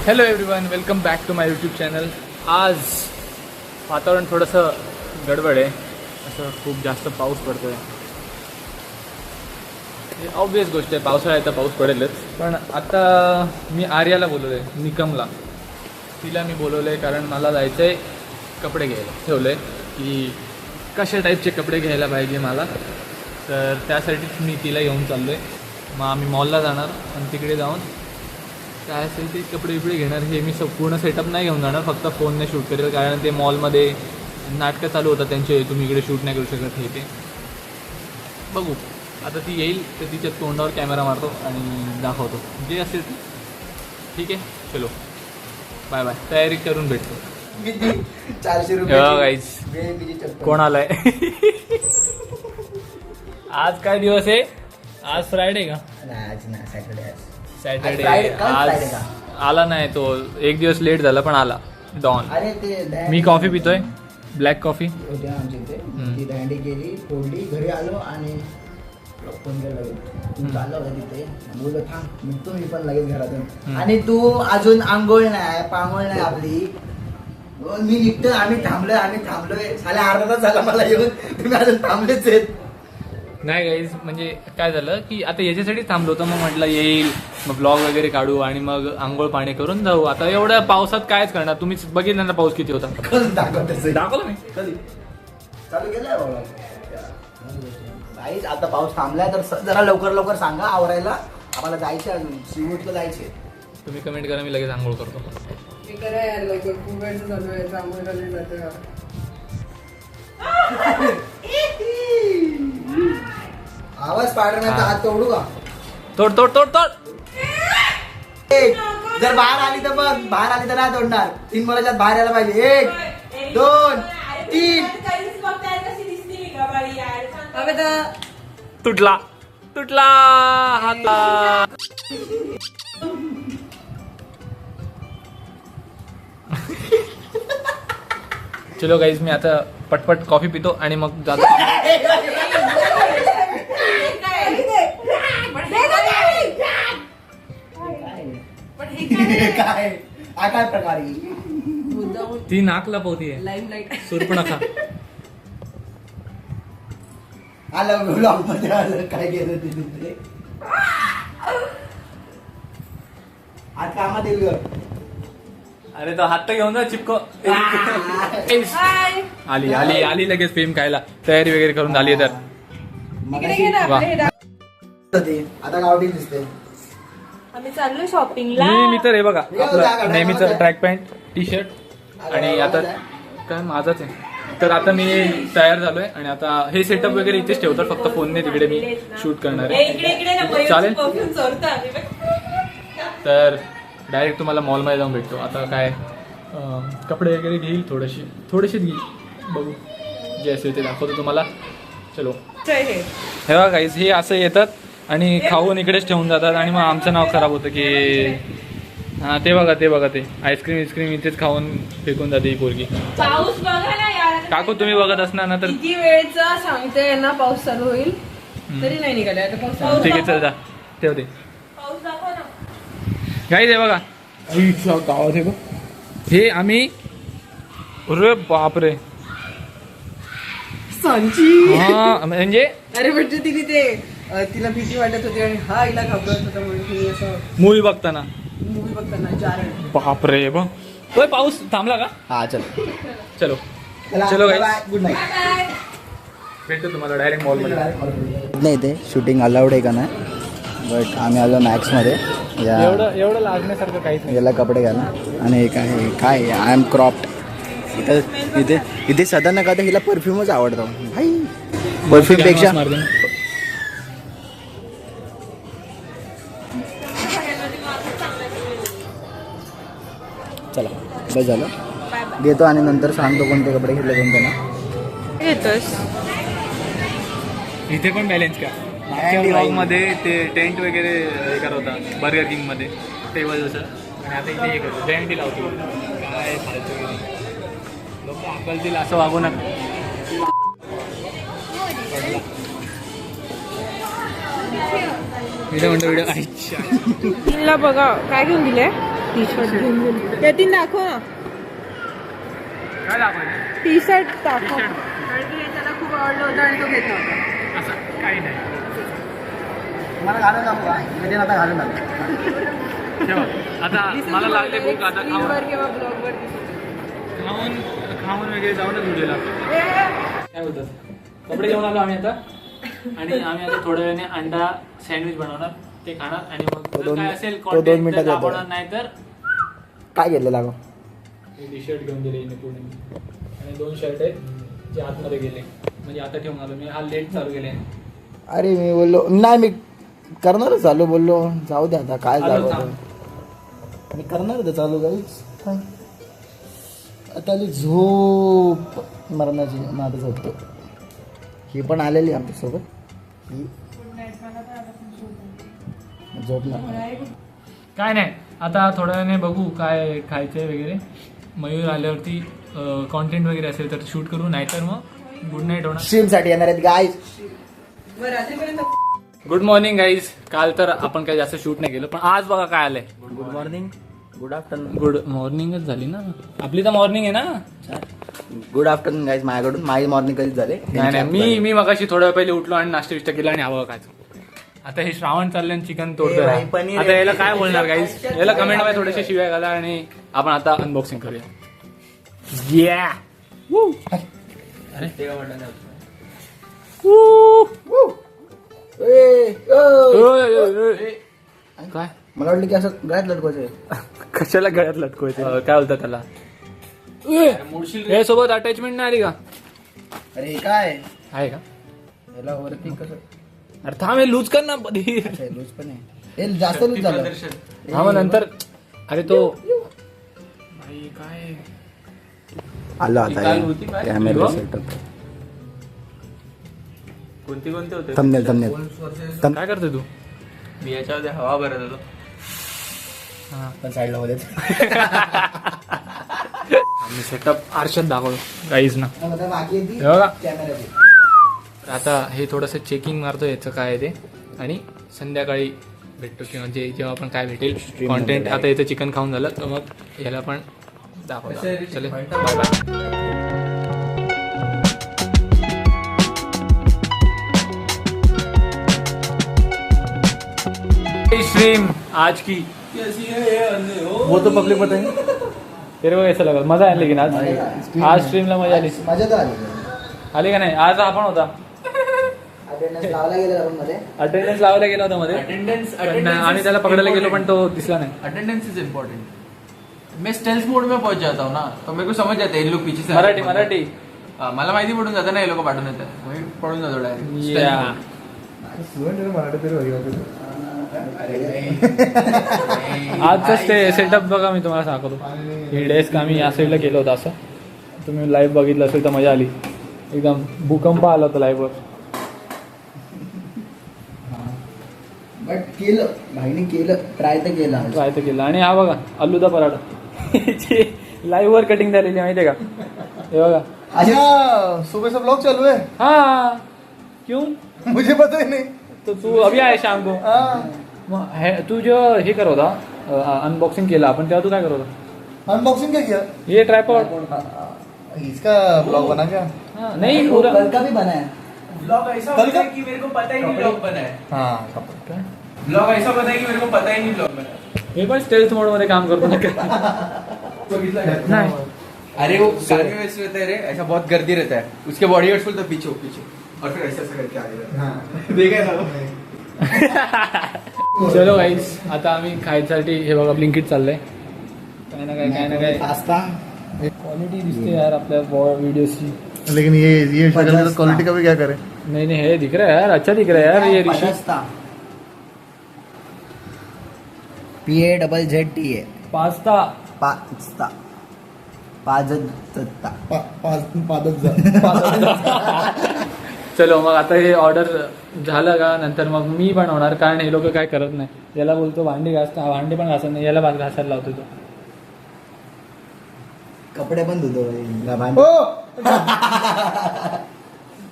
Hello everyone, welcome back to my YouTube channel. आज वातावरण थोडंसं गडबड आहे, असं खूप जास्त पाऊस पडतो आहे. ऑब्वियस गोष्ट आहे, पावसाळा तर पाऊस पडेलच. पण आता मी आर्याला बोलवलं आहे, निकमला. तिला मी बोलवलं आहे कारण मला जायचं आहे कपडे घ्यायला. ठेवलं आहे की कशा टाईपचे कपडे घ्यायला पाहिजे मला, तर त्यासाठीच मी तिला घेऊन चाललो आहे. मग आम्ही मॉलला जाणार आणि तिकडे जाऊन काय असेल ते कपडे बिपडे घेणार. हे मी पूर्ण सेटअप नाही घेऊन जाणार, फक्त फोनने शूट करेल, कारण ते मॉलमध्ये नाटकं चालू होतात त्यांचे, तुम्ही इकडे शूट नाही करू शकत. हे ते बघू. आता ती येईल तर तिच्या तोंडावर कॅमेरा मारतो आणि दाखवतो जे असेल ते. ठीक आहे, चलो बाय बाय. तयारी करून भेटतो. 400 रुपये गाईज, कोण आलाय? आज काय दिवस आहे? आज फ्रायडे का? सॅटर्डे. आज आला नाही तो, एक दिवस लेट झाला पण आला. डॉन. मी कॉफी पितोय, ब्लॅक कॉफी. होती ना आमच्या इथे, ती दहंडी केली, फोडली, घरी आलो आणि फोन केला. तू चालला होता तिथे, बोललो थांब निघतो मी पण लगेच घरातून. आणि तू अजून आंघोळ नाही, पांघोळ नाही आपली. मी निघतो, आम्ही थांबलोय. साले अर्धा तास झाला मला येऊन, तुम्ही अजून थांबलेच आहेत. नाही गाईज, म्हणजे काय झालं की आता याच्यासाठी थांबलो होतो. मग म्हटलं येईल, मग ब्लॉग वगैरे काढू आणि मग आंघोळ पाणी करून जाऊ. आता एवढ्या पावसात कायच करणार, तुम्ही बघितलं ना पाऊस किती होता. दाखवलं मी कधी चालू केलंय बाबा. आता पाऊस थांबलाय तर जरा लवकर सांगा आवरायला, आम्हाला जायचे अजून श्रीमूर्तला जायचे. तुम्ही कमेंट करा, मी लगेच आंघोळ करतो. आवाज स्पायडरमॅनचा हात तोडू का? तोड तोड तोड तोड. जर बाहेर आली तर बघ, बाहेर आली तर नाही तोडणार. 3 मुलाच्यात बाहेर यायला पाहिजे. 1 2 3. तुटला तुटला हाता. चलो गाईज, मी आता पटपट कॉफी पितो आणि मग जातो. काय प्रकार ती नाक लपवतीये, सुरपणखा. आलं ब्लॉग मध्ये आलं काय केलं तिथे. आज कामात येईल ग. अरे तो हात तर घेऊन जा, चिपको. आली आली आली लगेच फेम खायला. तयारी वगैरे करून झाली तर आता गावठी दिसते. आम्ही चाललो शॉपिंगला. मी तर हे बघा, आपलं नेहमीचं ट्रॅक पॅन्ट, टी शर्ट आणि आता काय माझाच आहे. तर आता मी तयार झालोय आणि आता हे सेटअप वगैरे इथेच ठेवतात, फक्त फोनने तिकडे मी शूट करणार आहे. चालेल, तर डायरेक्ट तुम्हाला मॉलमध्ये जाऊन भेटतो. आता काय कपडे वगैरे घेईल, थोडेसेच घेईल, बघू जे असेल ते दाखवतो तुम्हाला. चलो. हे बघा गाईज, हे असं येतात आणि खाऊन इकडेच ठेवून जातात आणि मग आमचं नाव खराब होतं की हां ते बघा ते आईस्क्रीम इथेच खाऊन फेकून जाते ही पोरगी. पाऊस बघा ना यार. काकू तुम्ही बघत असणार ना, तर किती वेळचा सांगते ना पाऊस चालू होईल तरी नाही निघाला. आता पाऊस ठीक आहे, चल जा, ठेवते. पाऊस दाखव ना. गाईज हे बघा, गावात हे बघ, हे आम्ही, अरे बापरे, सांची. हा म्हणजे अरे म्हणजे तिला भीती वाटत होती आणि हा हिला घाबरत होता म्हणून असं मूवी बघताना. मूवी बघताना जारण. बापरे बघ. होय, पाऊस थांबला का? हा चलो गाईज, गुड नाईट. भेटतो तुम्हाला डायरेक्ट मॉलमध्ये. नाही ते शूटिंग अलाउड आहे का नाही, बट आम्ही आलो मॅक्समध्ये. एवढं लागण्यासारखं काहीच नाही. याला कपडे घाला. आणि काय आय एम क्रॉप्ड. इथे सदा न का हिला परफ्यूमच आवडतो भाई. परफ्यूम पेक्षा चला बस झालं. घेतो आणि नंतर सांगतो कोणते कपडे घेतले कोणते ना. घेतोस इथे पण बॅलन्स का? मागच्या ब्लॉगमध्ये ते टेंट वगैरे हे करत होता बर्गर किंगमध्ये, टेबल जसं, आणि आता इथे हे करतो जयंती लावतो. काय फालतू लोक अकलतील असं वागू नका. व्हिडिओ म्हणतो व्हिडिओ. तिला बघा काय घेऊन दिले. टी शर्ट घेऊन गेली यतीन दाखव ना काय दाखवायचं टी शर्ट दाखव कारण की हे त्याला खूप आवडलं होतं आणि तो घेतला होता असं काही नाही मला घालून दाखव का? कधी आता घालून दाखव. ठेवा आता मला लागले भूक आता स्क्रीनवर किंवा ब्लॉगवर खाऊन वगैरे जाऊनच व्हिडिओला काय बोलतात कपडे घेऊन आलो आम्ही आता आणि आम्ही आता थोड्या वेळाने अंडा सँडविच बनवणार ते खाणार आणि मग तो जर दोन- काय असेल तो 2 content मिनिटात तर येतो. दाखवणार नाही तर काय घेतलं लागो टी शर्ट घेऊन गेले हिने पुढे आणि 2 शर्ट आहेत जे आतमध्ये गेले म्हणजे आता ठेवून आलो मी हा लेट चालू केले अरे मी बोललो नाही मी करणारच चालू बोललो जाऊ दे आता काय आलो जाऊ थांब. मी करणार होतं चालू काही आता आली झोप मरणाची माझं झोपतो ही पण आलेली आमच्यासोबत ही झोपणार काय नाही आता थोड्या वेळाने बघू काय खायचंय वगैरे मयूर आल्यावरती कॉन्टेंट वगैरे असेल तर शूट करू नाहीतर मग गुड नाईट होणार स्ट्रीम साठी येणार आहेत गाईज बरं रात्रीपर्यंत गुड मॉर्निंग गाईज काल तर आपण काही जास्त शूट नाही केलं पण आज बघा काय आलंय good morning good afternoon good मॉर्निंगच झाली ना आपली तर मॉर्निंग आहे ना गुड आफ्टरनून गाईज माझ्याकडून माझी मॉर्निंग कधीच झाले नाही मी मगाशी थोड्या वेळ पहिले उठलो आणि नाश्ता विष्टा केला आणि हवं काय आता हे श्रावण चाललं आणि चिकन तोडतोय भाई, पनीर आता आहे. याला काय बोलणार गाईज याला कमेंट मध्ये थोडेसे शिव्या घाला आणि आपण आता अनबॉक्सिंग करूया Yeah. Woo. अरे काय मला वाटलं की असं गळ्यात लटकवायचं कशाला गळ्यात लटकवायचं काय बोलतात त्याला हे सोबत अटॅचमेंट नाही आली का अरे हे काय आहे का याला वरती कसं अरे थांब हे लूज कर ना लूज पण आहे हे जास्त लूज झालं हा मग नंतर अरे तो भाई काय आलो ही काय होती काय? कॅमेरा हो? सेटअप कोणते कोणते होते थंबनेल थंबनेल काय करतोय तू मी याच्यामध्ये हवा भरत होतो पण साईडला मध्ये आम्ही सेटअप आरशात दाखवतो काहीच ना बाकी हे बघा कॅमेरा आता हे थोडंसं चेकिंग मारतो याचं काय आहे ते आणि संध्याकाळी भेटतो किंवा जे जेव्हा आपण काय भेटेल कॉन्टेंट आता इथं चिकन खाऊन झालं तर मग याला पण दाखवतो चले बाय बाय स्ट्रीम आज की वो तो पब्लिक बताएंगे तेरे को कैसा लगा मजा आया लेकिन आज स्ट्रीमला मजा आली मजा तर आली आली का नाही आज आपण होता अटेंडन्स लावला गेला आपण मध्ये अटेंडन्स लावायला गेला होता मध्ये अटेंडेंस पण आम्ही त्याला पकडायला गेलो पण तो दिसला नाही अटेंडेंस इज इम्पोर्टेंट मैं स्टेल्थ मोड में पहुंच जाता हूँ ना तो मेरे को समझ जाता है इन लोग पीछे से मराठी मराठी मला माहिती पडून जातं ना हे लोक पाठवून येतात मी पडून जातो डायरेक्ट या. आजच ते सेटअप बघा मी तुम्हाला सांगतो ही डेस्क आम्ही या साईडला केलं होतं असं तुम्ही लाईव्ह बघितलं असेल तर मजा आली एकदम भूकंप आला होता लाईव्हवर बट केलं भाईने केलं ट्राय तर केला ट्राय तर केलं आणि हा बघा आलूदा पराठा लाईव्ह वर कटिंग झालेली माहितीये का हे बघा अच्छा सुबह से ब्लॉग चालू है हाँ क्यों मुझे पता ही नहीं तो तू अभी आए शाम को हाँ मग तू जो हे करत होता अनबॉक्सिंग केलं आपण तेव्हा तू काय करत होता अनबॉक्सिंग क्या किया ये ट्रायपॉड इसका ब्लॉग बना क्या हाँ नहीं पूरा कल का भी बनाया ब्लॉग ऐसा कल का? कि मेरे को पता ही नहीं ब्लॉग बना है हाँ कपड़ा ब्लॉग ऐसा बना है कि मेरे को पता ही नहीं ब्लॉग बना है मी पण स्टेल्थ मोड मध्ये काम करतो नाही अरे वो गाड़ी में ऐसे रहता है रे ऐसा बहुत गर्दी रहता है उसके बॉडी वेट बोलता पीछे पीछे और फिर ऐसा ऐसा करके आगे रहता है। देखा है ना चलो गाईस आता आम्ही खायसाठी हे बघा ब्लिंकिट चाललंय काय ना काय पास्ता क्वालिटी दिसते यार आपल्या व्हिडिओची लेकिन ये क्वालिटी का भी क्या करे नहीं नहीं है दिख रहा है यार अच्छा दिख रहा है यार ये ऋषि पास्ता PAZZTA पास्ता पास्ता पाजत्ता पादत चलो मग आता हे ऑर्डर झालं का नंतर मग मी पण होणार कारण हे लोक काय करत नाही याला बोलतो भांडी घासता भांडी पण घासत नाही याला घासायला लावतो तो कपड़े पण धुतो ओ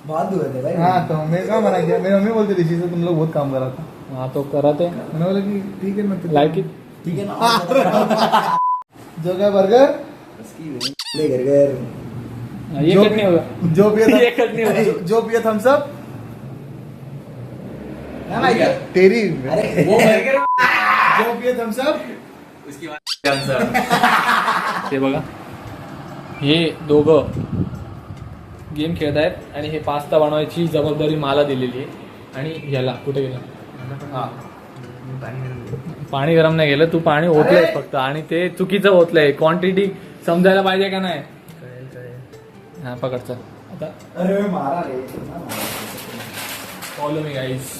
बहुत धुए भाई हाँ तो मैं क्या मना किया मेरी मम्मी बोलती ऋषि से तुम लोग बहुत काम करा था हाँ तो करत आहे मैंने बोला कि ठीक है मैं लाईक इट ठीक आहे ना जो क्या बर्गर ले घर ये कट नहीं होगा जो पिए ये कट नहीं होगा जो पिए थम्स अप नाही माहिती. तेरी अरे वो बर्गर जो पिए थम्स अप उसकी बात ते बघा हे दोघं गेम खेळत आहेत आणि हे पास्ता बनवायची जबाबदारी मला दिलेली आहे आणि याला कुठे गेला हा पाणी गरम नाही गेलं तू पाणी ओतलंय फक्त आणि ते चुकीचं ओतलंय क्वांटिटी समजायला पाहिजे का नाही हा पकडचा आता अरे मारा रे फॉलो मी गाईज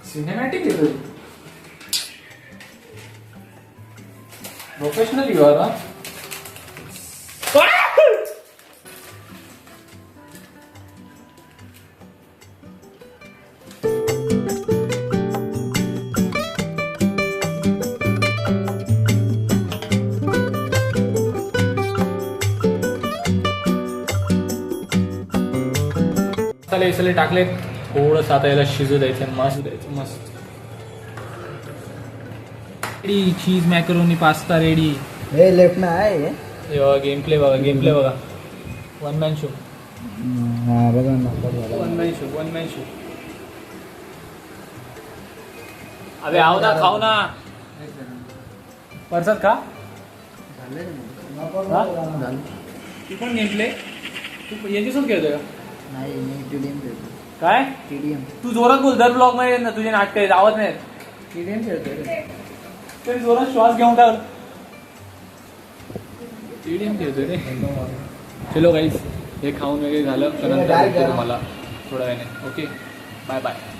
सिनेमॅटिक येतो प्रोफेशनल यू आर मसाले विसले टाकले थोडंसं आता याला शिजू द्यायचं मस्त रेडी चीज मॅकरोनी पास्ता रेडी हे लेफ्ट ना आहे हे बघा गेम प्ले बघा वन मॅन शो हा बघा ना वन मॅन शो अबे आओ ना खाऊ ना परसात खा तू पण गेम प्ले तू याच्यासोबत खेळतोय का नाही मी टीडीएम खेळतो काय टीडीएम तू जोरात बोल दर ब्लॉग मध्ये ना तुझे नाटक आहेत आवाज नाही टीडीएम खेळतो रे तरी जोरात श्वास घेऊन टाक टीडीएम खेळतोय रे चलो गाईस हे खाऊन वगैरे झालं तर नंतर भेटतो तुम्हाला थोड्या वेळाने ओके बाय बाय